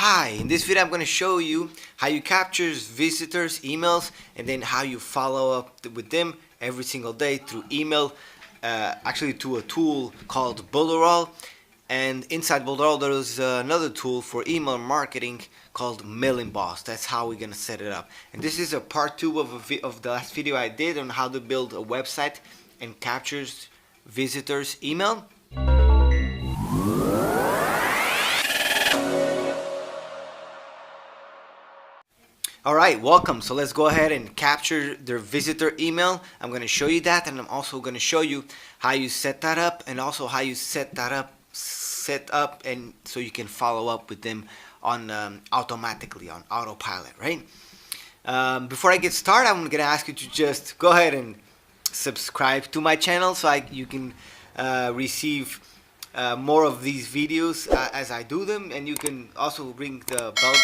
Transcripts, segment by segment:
Hi, in this video I'm going to show you how you capture visitors' emails and then how you follow up with them every single day through email, actually to a tool called Bullerall. And inside Bullerall there is another tool for email marketing called Mailing Boss. That's how we're going to set it up. And this is a part 2 of the last video I did on how to build a website and captures visitors' email. Alright, welcome. So let's go ahead and capture their visitor email. I'm going to show you that, and I'm also going to show you how you set that up, and also how you set up and so you can follow up with them on automatically on autopilot, right? Before I get started, I'm going to ask you to just go ahead and subscribe to my channel so you can receive more of these videos as I do them, and you can also ring the bell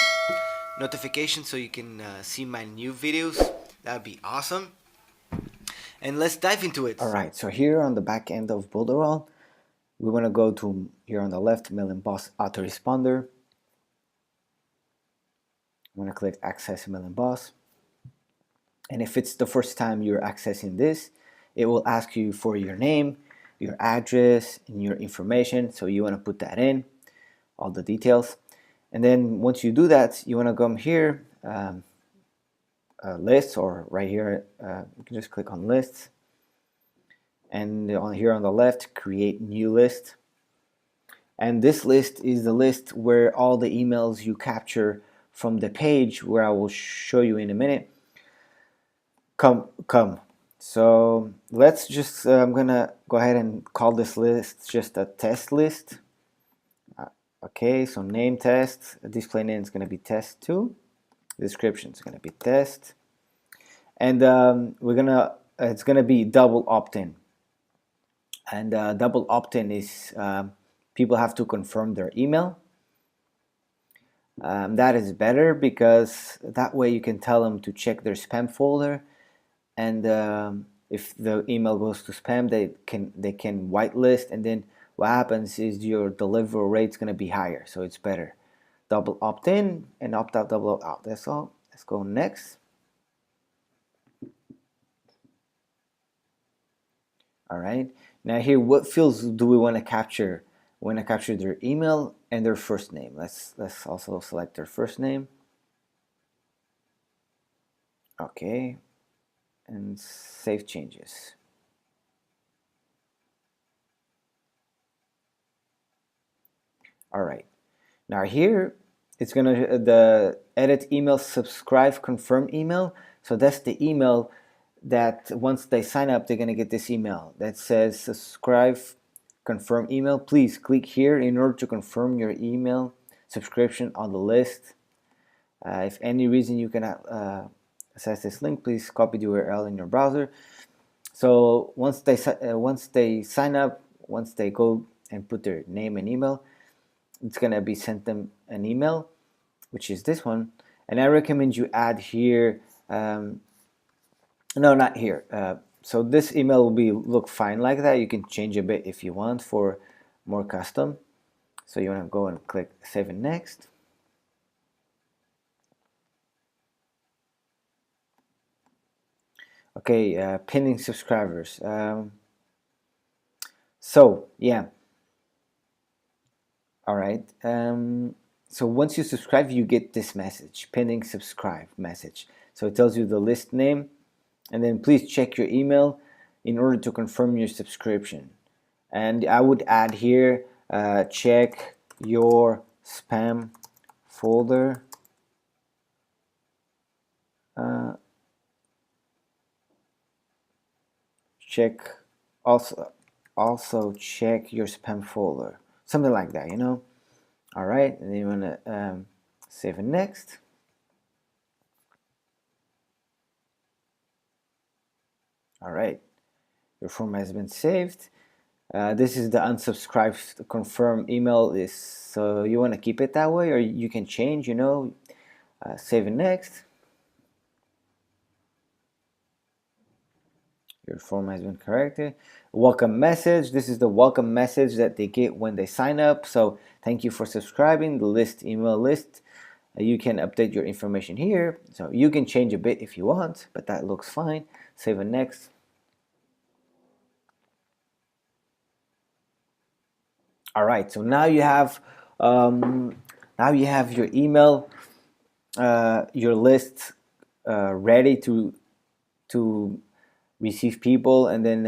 notification so you can see my new videos. That'd be awesome. And let's dive into it. Alright, so here on the back end of Bullerall, we want to go to here on the left, Mailing Boss Autoresponder. I'm going to click Access Mailing Boss. And if it's the first time you're accessing this, it will ask you for your name, your address, and your information. So you want to put that in, all the details. And then once you do that, you want to come here, lists, or right here, you can just click on lists. And on here on the left, create new list. And this list is the list where all the emails you capture from the page, where I will show you in a minute, come. So let's just, I'm gonna go ahead and call this list just a test list. Okay, so name test, display name is going to be test 2, description is going to be test, and it's going to be double opt-in. And double opt-in is people have to confirm their email. That is better because that way you can tell them to check their spam folder, and if the email goes to spam, they can whitelist, and then what happens is your delivery rate is going to be higher, so it's better. Double opt-in and opt-out, double opt-out. That's all. Let's go next. All right. Now here, what fields do we want to capture? We want to capture their email and their first name. Let's also select their first name. Okay. And save changes. All right. Now here, it's gonna the edit email, subscribe, confirm email. So that's the email that once they sign up, they're gonna get this email that says subscribe, confirm email. Please click here in order to confirm your email subscription on the list. If any reason you cannot access this link, please copy the URL in your browser. So once they sign up, once they go and put their name and email, it's gonna be sent them an email, which is this one. And I recommend you add here, no, not here. So this email will look fine like that. You can change a bit if you want for more custom. So you want to go and click save and next. Okay, pending subscribers. So yeah. All right. So once you subscribe, you get this message, pending subscribe message. So it tells you the list name, and then please check your email in order to confirm your subscription. And I would add here, check your spam folder. Check also check your spam folder, something like that, you know. All right, and then you want to save and next. All right, your form has been saved. This is the unsubscribe confirm email, so you want to keep it that way, or you can change, you know. Save and next. Your form has been corrected. Welcome message. This is the welcome message that they get when they sign up. So thank you for subscribing, the list, email list. You can update your information here. So you can change a bit if you want, but that looks fine. Save and next. All right, so now you have your email, your list ready to receive people, and then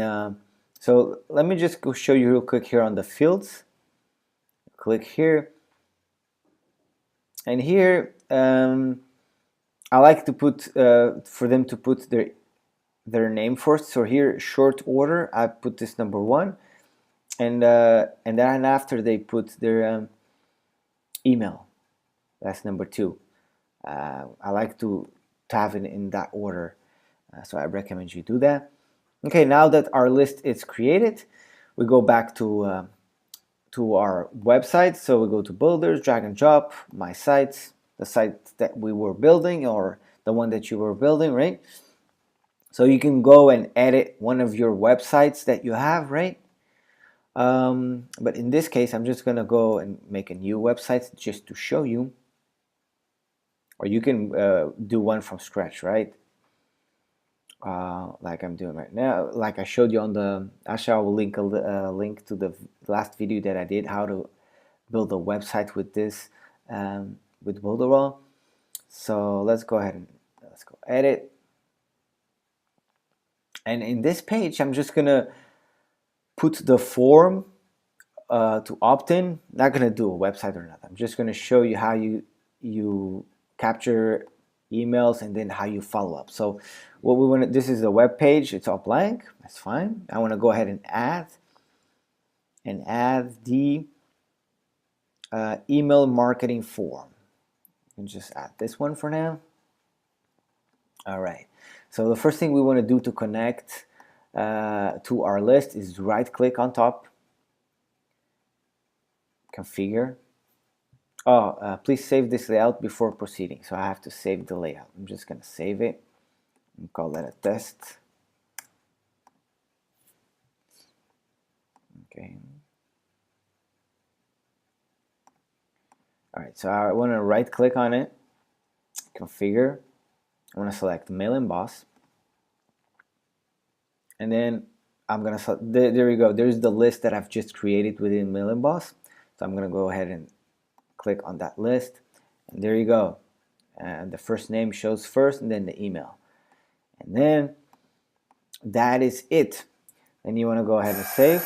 so let me just go show you real quick here on the fields. Click here, and here I like to put for them to put their name first. So here, short order, I put this number 1, and then after they put their email, that's number 2. I like to have it in that order, so I recommend you do that. Okay, now that our list is created, we go back to our website. So we go to builders, drag and drop, my sites, the site that we were building or the one that you were building, right? So you can go and edit one of your websites that you have, right? But in this case, I'm just gonna go and make a new website just to show you, or you can do one from scratch, right? Like I'm doing right now, like I showed you on the, actually I will link a link to the last video that I did, how to build a website with this, with Builderall. So let's go ahead and let's go edit. And in this page, I'm just gonna put the form to opt in. Not gonna do a website or nothing. I'm just gonna show you how you capture emails and then how you follow up. So what we want to, this is the web page, it's all blank, that's fine. I want to go ahead and add the email marketing form. You can just add this one for now. All right, so the first thing we want to do to connect to our list is right click on top, configure. Please save this layout before proceeding. So I have to save the layout. I'm just going to save it and call that a test. Okay. All right, so I want to right click on it, configure. I want to select mail emboss. And then I'm going to, there we go. There's the list that I've just created within mail emboss. So I'm going to go ahead and click on that list, and there you go. And the first name shows first, and then the email, and then that is it. Then you want to go ahead and save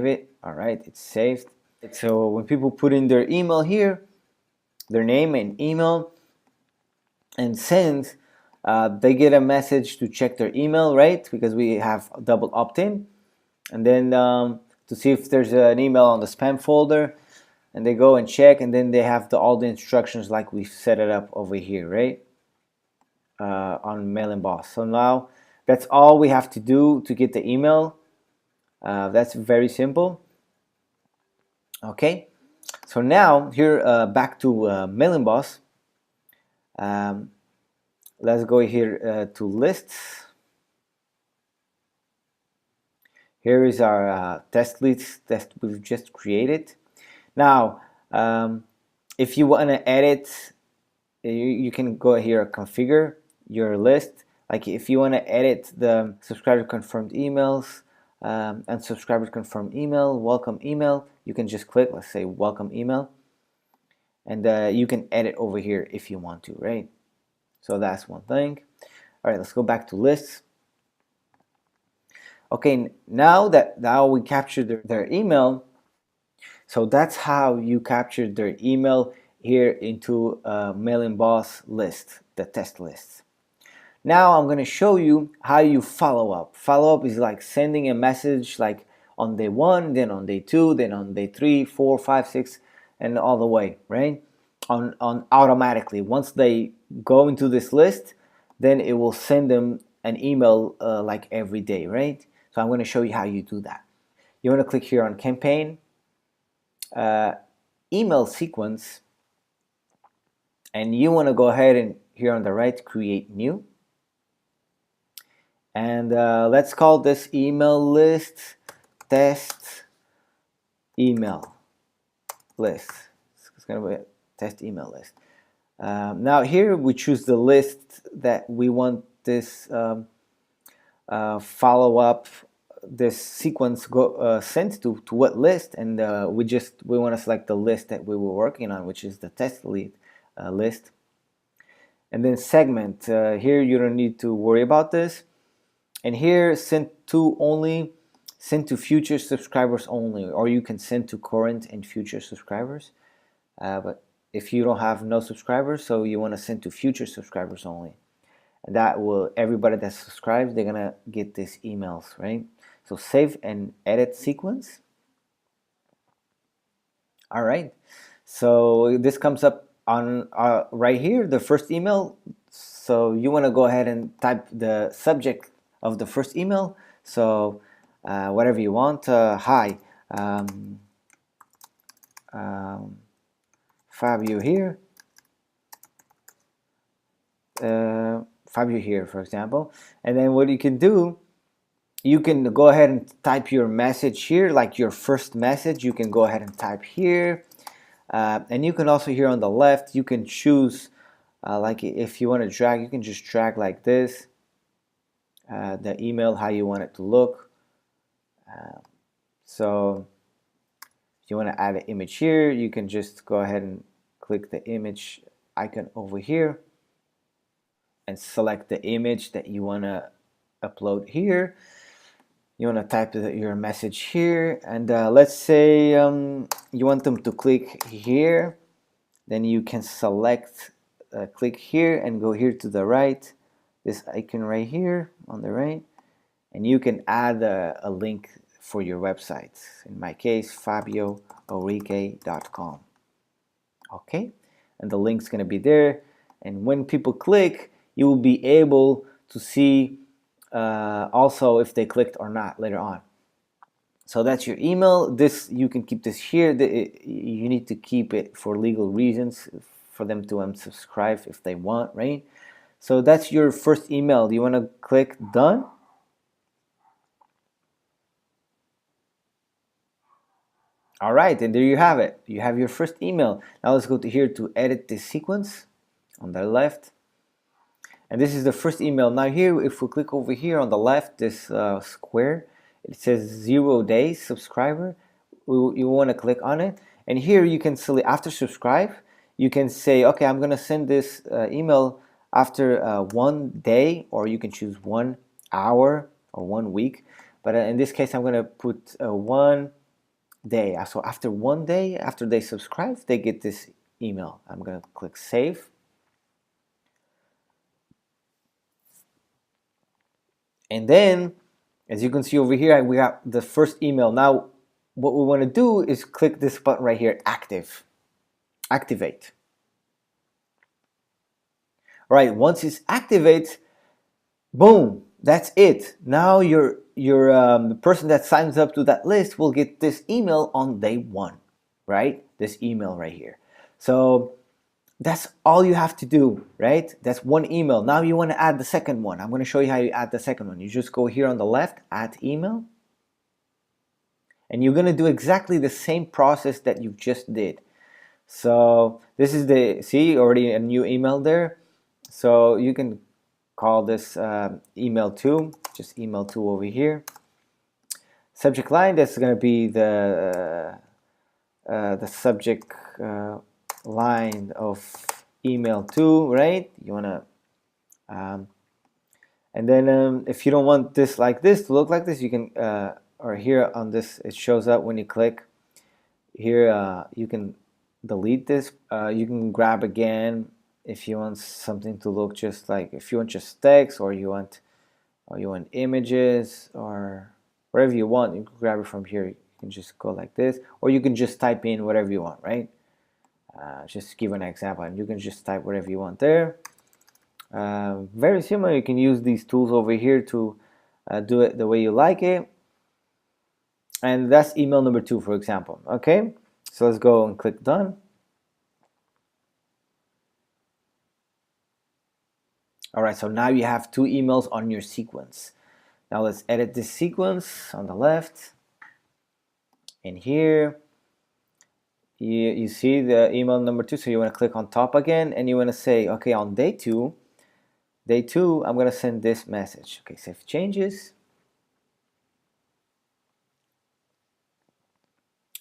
it. All right, it's saved. So when people put in their email here, their name and email, and send, they get a message to check their email, right? Because we have double opt-in, and then to see if there's an email on the spam folder, and they go and check, and then they have all the instructions like we've set it up over here, right? On mail emboss. So now that's all we have to do to get the email. That's very simple. Okay, so now here back to mail emboss. Let's go here to lists. Here is our test list that we've just created. Now, if you want to edit, you can go here, configure your list. Like if you want to edit the subscriber confirmed emails and subscriber confirmed email, welcome email, you can just click, let's say welcome email, and you can edit over here if you want to, right? So that's one thing. All right, let's go back to lists. Okay, now we captured their email. So that's how you captured their email here into a mail emboss list, the test list. Now I'm going to show you how you follow up. Follow up is like sending a message like on day 1, then on day 2, then on day 3, 4, 5, 6, and all the way, right? On automatically. Once they go into this list, then it will send them an email like every day, right? So I'm going to show you how you do that. You want to click here on campaign, email sequence, and you want to go ahead and here on the right create new, and let's call this email list test email list. It's going to be a test email list. Now here we choose the list that we want this follow-up, this sequence sent to what list, and we want to select the list that we were working on, which is the test lead list. And then segment, here you don't need to worry about this. And here, send to only, send to future subscribers only, or you can send to current and future subscribers. But if you don't have no subscribers, so you want to send to future subscribers only. And that will, everybody that subscribes, they're gonna get these emails, right? So save and edit sequence. All right, so this comes up on right here, the first email. So you want to go ahead and type the subject of the first email. So whatever you want. Hi, Fabio here. Fabio here, for example. And then what you can do, you can go ahead and type your message here, like your first message. You can go ahead and type here. And you can also here on the left, you can choose, like if you want to drag, you can just drag like this, the email, how you want it to look. So if you want to add an image here, you can just go ahead and click the image icon over here and select the image that you want to upload here. You want to type your message here, and let's say you want them to click here. Then you can select, click here and go here to the right, this icon right here on the right, and you can add a link for your website. In my case, FabioOurique.com. Okay, and the link's going to be there, and when people click, you will be able to see also if they clicked or not later on. So that's your email. This, you can keep this here. You need to keep it for legal reasons, for them to unsubscribe if they want, right? So that's your first email. You want to click done. All right, and there you have it. You have your first email. Now let's go to here to edit this sequence on the left. And this is the first email. Now here, if we click over here on the left, this square, it says 0 days subscriber. You want to click on it. And here you can select, after subscribe, you can say, okay, I'm going to send this email after 1 day, or you can choose 1 hour or 1 week. But in this case, I'm going to put 1 day. So after 1 day, after they subscribe, they get this email. I'm going to click save. And then, as you can see over here, we got the first email. Now, what we want to do is click this button right here, activate. All right, once it's activate, boom, that's it. Now the person that signs up to that list will get this email on day 1, right? This email right here. So that's all you have to do, right? That's 1 email. Now you want to add the second one. I'm going to show you how you add the second one. You just go here on the left, add email. And you're going to do exactly the same process that you just did. So this is see, already a new email there. So you can call this email 2, just email 2 over here. Subject line, that's going to be the subject line of email 2, right? You want to and then if you don't want this like this to look like this, you can or here on this, it shows up when you click here. You can delete this. You can grab again if you want something to look just like, if you want just text, or you want images, or whatever you want. You can grab it from here. You can just go like this, or you can just type in whatever you want, right? Just to give an example, and you can just type whatever you want there. Very similar. You can use these tools over here to do it the way you like it. And that's email number 2, for example. Okay, so let's go and click done. All right, so now you have 2 emails on your sequence. Now let's edit this sequence on the left. And here you see the email number 2, so you want to click on top again, and you want to say, okay, on day 2, I'm going to send this message. Okay, save changes.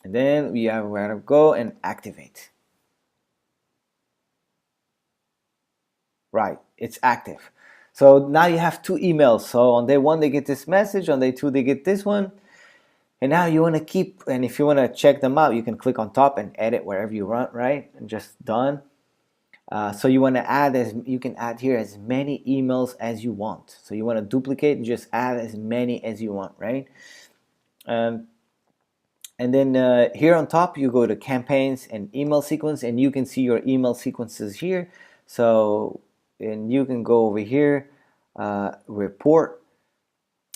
And then we are going to go and activate. Right, it's active. So now you have 2 emails. So on day 1 they get this message, on day 2 they get this one. And now you want to keep, and if you want to check them out, you can click on top and edit wherever you want, right? And just done. So you want to add, you can add here as many emails as you want. So you want to duplicate, just add as many as you want, right? And then here on top you go to campaigns and email sequence, and you can see your email sequences here. So, and you can go over here, report,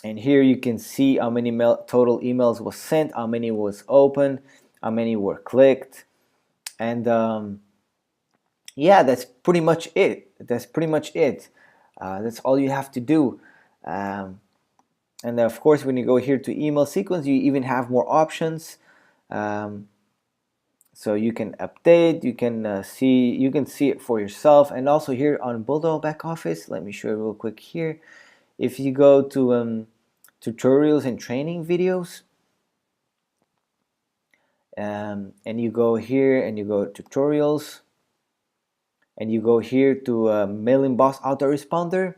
and here you can see how many total emails was sent, how many was opened, how many were clicked, and yeah, that's pretty much it. That's all you have to do. And of course, when you go here to email sequence, you even have more options. So you can update, you can see it for yourself. And also here on Bulldog back office, let me show you real quick here. If you go to tutorials and training videos, and you go here and you go tutorials, and you go here to Mailing Boss autoresponder.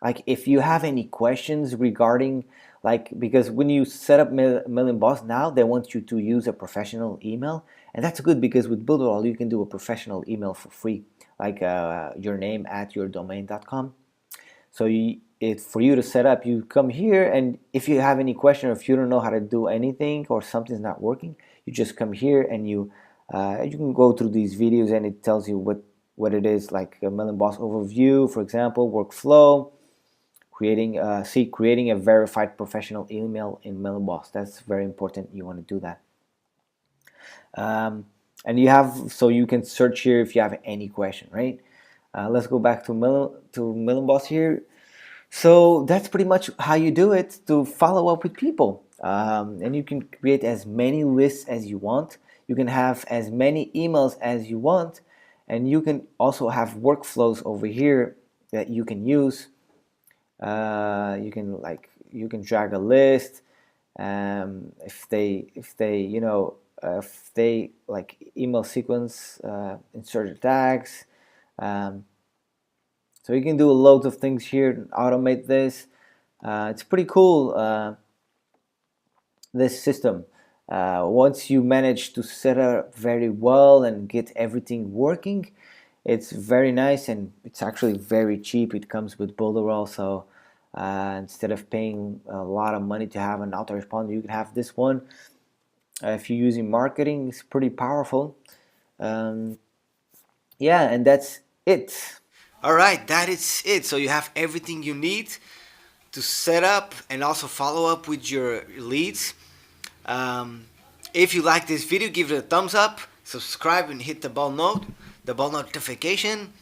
Like if you have any questions regarding, like, because when you set up Mailing Boss now, they want you to use a professional email, and that's good because with Builderall you can do a professional email for free, like your name at yourdomain.com. So for you to set up, you come here, and if you have any question or if you don't know how to do anything or something's not working, you just come here and you can go through these videos, and it tells you what it is, like a Mailing Boss overview, for example, workflow, creating a verified professional email in Mailing Boss. That's very important. You want to do that. And you can search here if you have any question, right? Let's go back to Mailing Boss here. So that's pretty much how you do it to follow up with people. And you can create as many lists as you want. You can have as many emails as you want. And you can also have workflows over here that you can use. You can drag a list. If they like email sequence, insert tags. So you can do loads of things here and automate this. It's pretty cool, this system. Once you manage to set it up very well and get everything working, it's very nice, and it's actually very cheap. It comes with Builderall, so instead of paying a lot of money to have an autoresponder, you can have this one. If you're using marketing, it's pretty powerful. Yeah, and that's it. All right, that is it. So you have everything you need to set up and also follow up with your leads. If you like this video, give it a thumbs up, subscribe, and hit the bell notification.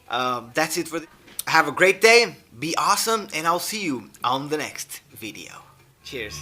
That's it for have a great day, be awesome, and I'll see you on the next video. Cheers.